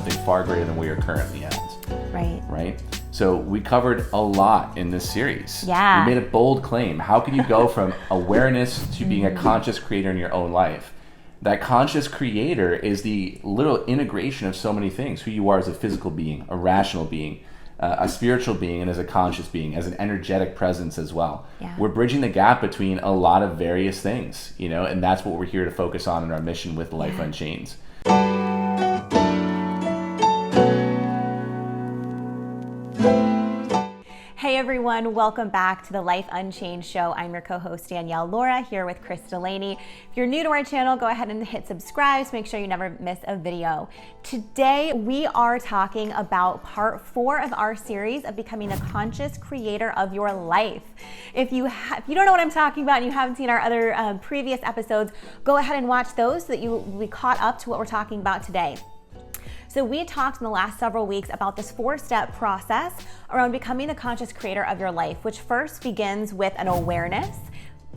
something far greater than we are currently at. Right. So we covered a lot in this series. Yeah. We made a bold claim. How can you go from awareness to being a conscious creator in your own life? That conscious creator is the little integration of so many things. Who you are as a physical being, a rational being, a spiritual being, and as a conscious being, as an energetic presence as well. Yeah. We're bridging the gap between a lot of various things, and that's what we're here to focus on in our mission with Life Unchained. Hey everyone, welcome back to the Life Unchained show. I'm your co-host Danielle Laura here with Chris Delaney. If you're new to our channel, go ahead and hit subscribe to make sure you never miss a video. Today we are talking about part 4 of our series of becoming a conscious creator of your life. If you don't know what I'm talking about and you haven't seen our other previous episodes, go ahead and watch those so that you will be caught up to what we're talking about today. So we talked in the last several weeks about this 4-step process around becoming a conscious creator of your life, which first begins with an awareness,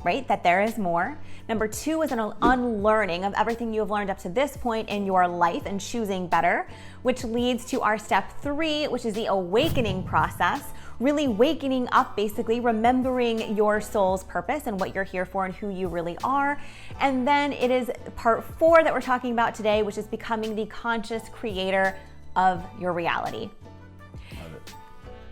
right, that there is more. Number 2 is an unlearning of everything you have learned up to this point in your life and choosing better, which leads to our step 3, which is the awakening process, really wakening up, basically remembering your soul's purpose and what you're here for and who you really are. And then it is part 4 that we're talking about today, which is becoming the conscious creator of your reality.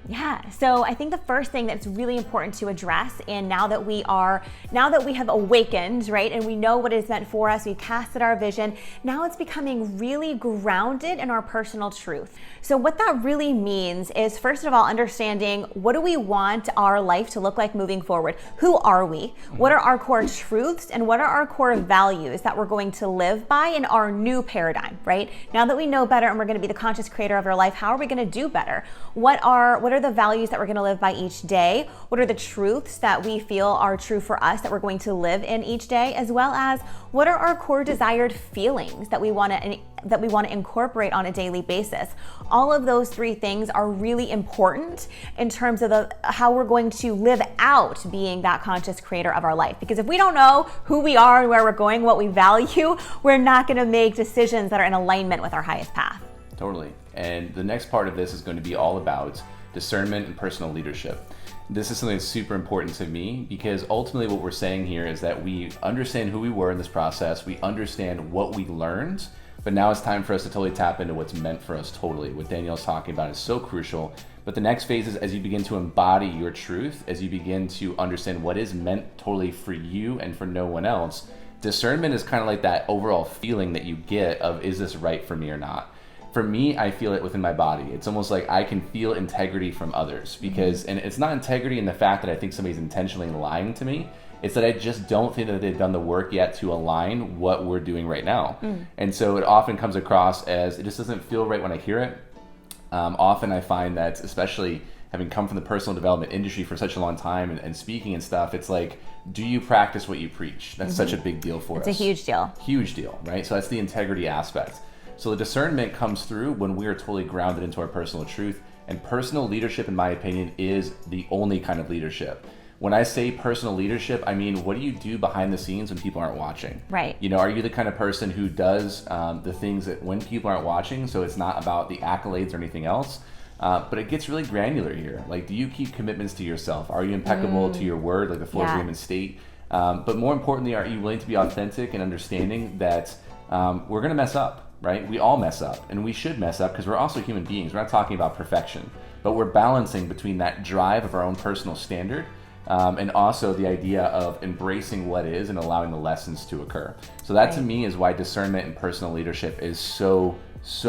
Yeah, so I think the first thing that's really important to address, and now that we have awakened, right, and we know what is meant for us, we've casted our vision, now it's becoming really grounded in our personal truth. So what that really means is, first of all, understanding what do we want our life to look like moving forward? Who are we? What are our core truths and what are our core values that we're going to live by in our new paradigm, right? Now that we know better and we're going to be the conscious creator of our life, how are we going to do better? What are the values that we're going to live by each day? What are the truths that we feel are true for us that we're going to live in each day? As well as what are our core desired feelings that we want to incorporate on a daily basis? All of those 3 things are really important in terms of how we're going to live out being that conscious creator of our life. Because if we don't know who we are and where we're going, what we value, we're not going to make decisions that are in alignment with our highest path. Totally. And the next part of this is going to be all about discernment and personal leadership. This is something that's super important to me because ultimately what we're saying here is that we understand who we were in this process, we understand what we learned, but now it's time for us to totally tap into what's meant for us totally. What Danielle's talking about is so crucial. But the next phase is as you begin to embody your truth, as you begin to understand what is meant totally for you and for no one else, discernment is kind of like that overall feeling that you get of, is this right for me or not? For me, I feel it within my body. It's almost like I can feel integrity from others because, and it's not integrity in the fact that I think somebody's intentionally lying to me. It's that I just don't think that they've done the work yet to align what we're doing right now. And so it often comes across as it just doesn't feel right when I hear it. Often I find that, especially having come from the personal development industry for such a long time and speaking and stuff, it's like, do you practice what you preach? That's such a big deal for us. It's a huge deal. Huge deal, right? So that's the integrity aspect. So the discernment comes through when we are totally grounded into our personal truth, and personal leadership, in my opinion, is the only kind of leadership. When I say personal leadership, I mean, what do you do behind the scenes when people aren't watching? Right. Are you the kind of person who does the things that when people aren't watching, so it's not about the accolades or anything else, but it gets really granular here. Like, do you keep commitments to yourself? Are you impeccable to your word, like the 4th agreement state? But more importantly, are you willing to be authentic and understanding that we're going to mess up? Right? We all mess up, and we should mess up because we're also human beings. We're not talking about perfection, but we're balancing between that drive of our own personal standard and also the idea of embracing what is and allowing the lessons to occur. So that to me is why discernment and personal leadership is so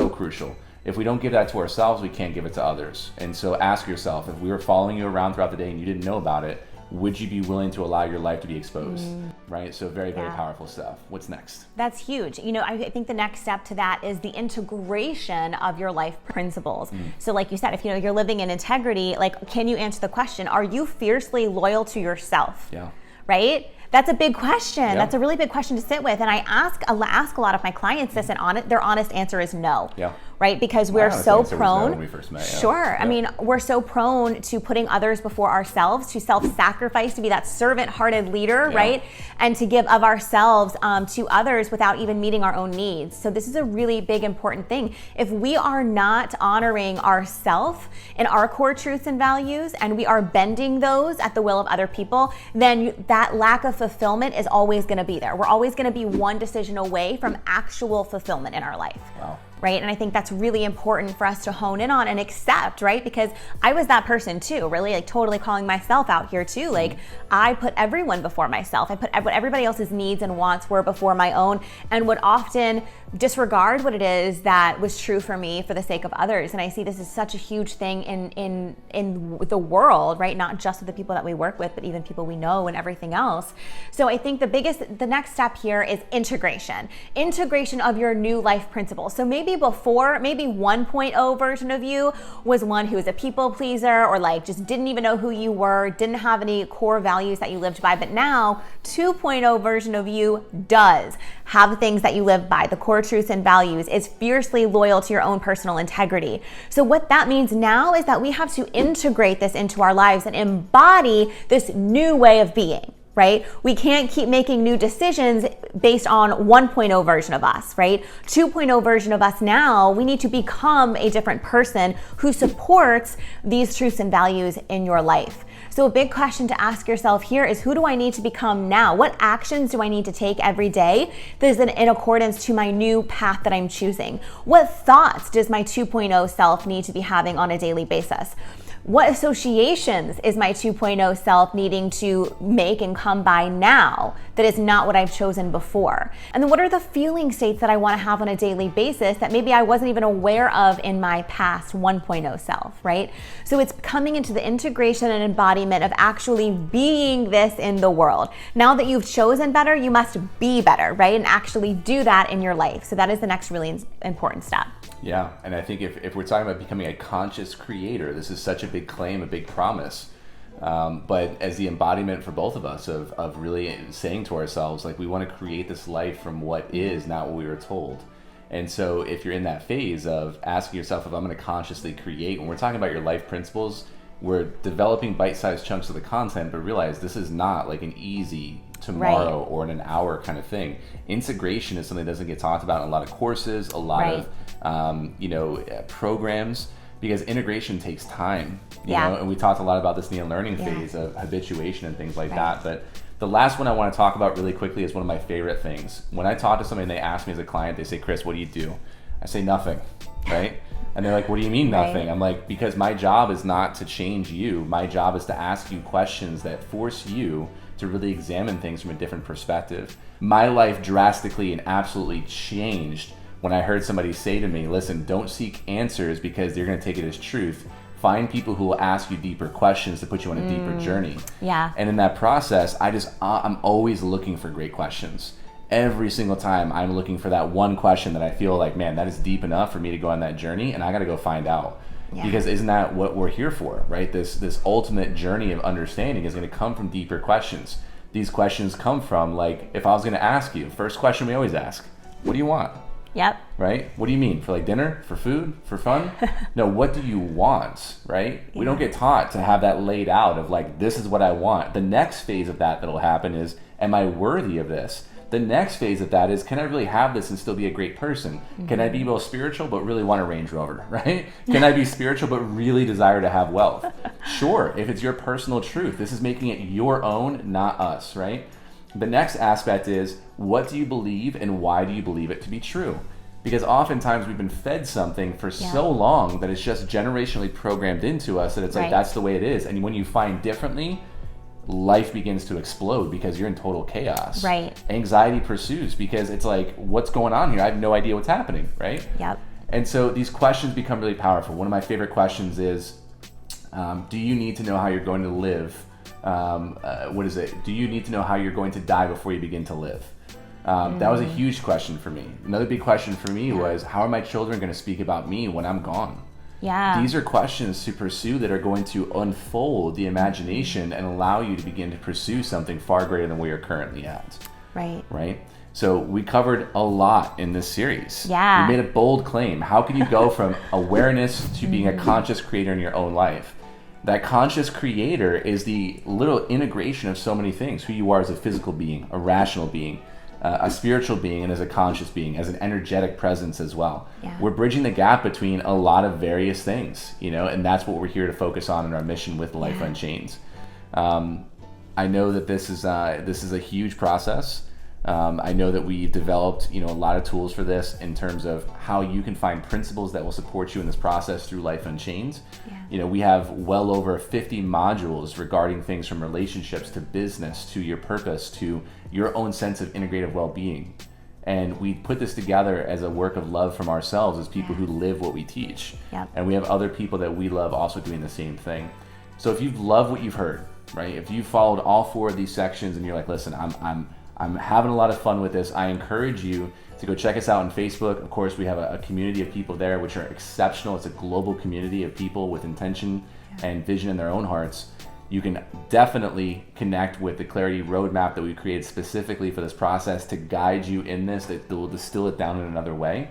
crucial. If we don't give that to ourselves, we can't give it to others. And so ask yourself, if we were following you around throughout the day and you didn't know about it, would you be willing to allow your life to be exposed? Right? So very powerful stuff. What's next? That's huge. I think the next step to that is the integration of your life principles. So like you said, if you're living in integrity, like, can you answer the question, are you fiercely loyal to yourself? Yeah. Right? That's a big question. Yeah. That's a really big question to sit with. And I ask a lot of my clients this, and their honest answer is no. Yeah. Right? Because we're so prone. When we first met, yeah. Sure. Yeah. I mean, we're so prone to putting others before ourselves, to self-sacrifice, to be that servant-hearted leader, right? And to give of ourselves to others without even meeting our own needs. So this is a really big, important thing. If we are not honoring ourselves and our core truths and values, and we are bending those at the will of other people, then that lack of fulfillment is always going to be there. We're always going to be one decision away from actual fulfillment in our life. Wow. Right? And I think that's really important for us to hone in on and accept, right? Because I was that person too, really, like totally calling myself out here too. Like I put everyone before myself. I put what everybody else's needs and wants were before my own, and would often disregard what it is that was true for me for the sake of others. And I see this as such a huge thing in the world, right? Not just with the people that we work with, but even people we know and everything else. So I think the next step here is integration of your new life principles. So maybe 1.0 version of you was one who was a people pleaser, or like just didn't even know who you were, didn't have any core values that you lived by. But now 2.0 version of you does have the things that you live by, the core truths and values, is fiercely loyal to your own personal integrity. So what that means now is that we have to integrate this into our lives and embody this new way of being. Right? We can't keep making new decisions based on 1.0 version of us, right? 2.0 version of us now, we need to become a different person who supports these truths and values in your life. So a big question to ask yourself here is, who do I need to become now? What actions do I need to take every day that is in accordance to my new path that I'm choosing? What thoughts does my 2.0 self need to be having on a daily basis? What associations is my 2.0 self needing to make and come by now that is not what I've chosen before? And then what are the feeling states that I want to have on a daily basis that maybe I wasn't even aware of in my past 1.0 self, right? So it's coming into the integration and embodiment of actually being this in the world. Now that you've chosen better, you must be better, right? And actually do that in your life. So that is the next really important step. Yeah, and I think if we're talking about becoming a conscious creator, this is such a big claim, a big promise. But as the embodiment for both of us of really saying to ourselves, like, we want to create this life from what is, not what we were told. And so if you're in that phase of asking yourself if I'm going to consciously create, when we're talking about your life principles, we're developing bite-sized chunks of the content, but realize this is not like an easy tomorrow or in an hour kind of thing. Integration is something that doesn't get talked about in a lot of courses, a lot of programs, because integration takes time, you know, and we talked a lot about this in the learning phase of habituation and things like that. But the last one I want to talk about really quickly is one of my favorite things. When I talk to somebody and they ask me as a client, they say, Chris, what do you do? I say nothing, right? And they're like, what do you mean nothing? I'm like, because my job is not to change you. My job is to ask you questions that force you to really examine things from a different perspective. My life drastically and absolutely changed when I heard somebody say to me, listen, don't seek answers because they're going to take it as truth. Find people who will ask you deeper questions to put you on a deeper journey. Yeah. And in that process, I'm always looking for great questions. Every single time I'm looking for that one question that I feel like, man, that is deep enough for me to go on that journey, and I got to go find out. Because isn't that what we're here for, right? This ultimate journey of understanding is going to come from deeper questions. These questions come from, like, if I was going to ask you, first question we always ask, what do you want? Yep. Right? What do you mean? For like dinner? For food? For fun? No, what do you want, right? Yeah. We don't get taught to have that laid out of like, this is what I want. The next phase of that'll happen is, am I worthy of this? The next phase of that is, can I really have this and still be a great person? Mm-hmm. Can I be both spiritual but really want a Range Rover, right? Can I be spiritual but really desire to have wealth? Sure, if it's your personal truth. This is making it your own, not us, right? The next aspect is, what do you believe and why do you believe it to be true? Because oftentimes we've been fed something for so long that it's just generationally programmed into us that it's like, that's the way it is. And when you find differently, life begins to explode because you're in total chaos. Right. Anxiety pursues because it's like, what's going on here? I have no idea what's happening, right? Yep. And so these questions become really powerful. One of my favorite questions is, do you need to know how you're going to live? Do you need to know how you're going to die before you begin to live? That was a huge question for me. Another big question for me was, how are my children going to speak about me when I'm gone? Yeah. These are questions to pursue that are going to unfold the imagination and allow you to begin to pursue something far greater than where you're currently at. Right? So we covered a lot in this series. Yeah. We made a bold claim. How can you go from awareness to being a conscious creator in your own life? That conscious creator is the little integration of so many things. Who you are as a physical being, a rational being, a spiritual being, and as a conscious being, as an energetic presence as well. Yeah. We're bridging the gap between a lot of various things, and that's what we're here to focus on in our mission with Life Unchained. I know that this is a huge process. I know that we've developed, a lot of tools for this in terms of how you can find principles that will support you in this process through Life Unchained. Yeah. We have well over 50 modules regarding things from relationships to business to your purpose to your own sense of integrative well-being. And we put this together as a work of love from ourselves as people who live what we teach. Yep. And we have other people that we love also doing the same thing. So if you've loved what you've heard, right? If you followed all 4 of these sections and you're like, listen, I'm having a lot of fun with this, I encourage you to go check us out on Facebook. Of course, we have a community of people there which are exceptional. It's a global community of people with intention and vision in their own hearts. You can definitely connect with the Clarity Roadmap that we created specifically for this process to guide you in this, that will distill it down in another way.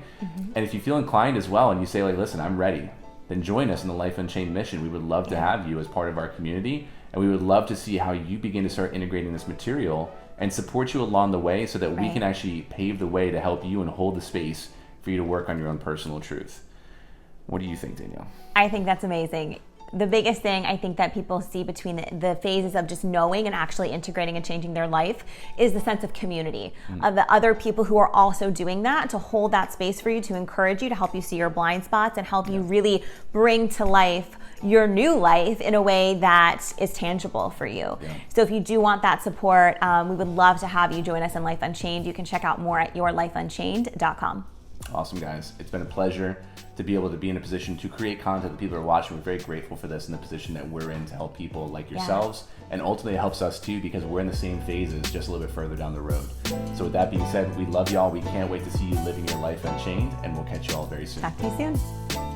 And if you feel inclined as well and you say, like, listen, I'm ready, then join us in the Life Unchained mission. We would love to have you as part of our community, and we would love to see how you begin to start integrating this material and support you along the way so that we can actually pave the way to help you and hold the space for you to work on your own personal truth. What do you think, Danielle? I think that's amazing. The biggest thing I think that people see between the phases of just knowing and actually integrating and changing their life is the sense of community, of the other people who are also doing that, to hold that space for you, to encourage you, to help you see your blind spots and help you really bring to life your new life in a way that is tangible for you. So if you do want that support, we would love to have you join us in Life Unchained. You can check out more at yourlifeunchained.com. Awesome, guys. It's been a pleasure to be able to be in a position to create content that people are watching. We're very grateful for this and the position that we're in to help people like yourselves. And ultimately it helps us too because we're in the same phases just a little bit further down the road. So with that being said, we love y'all. We can't wait to see you living your life unchained, and we'll catch you all very soon. Talk to you soon.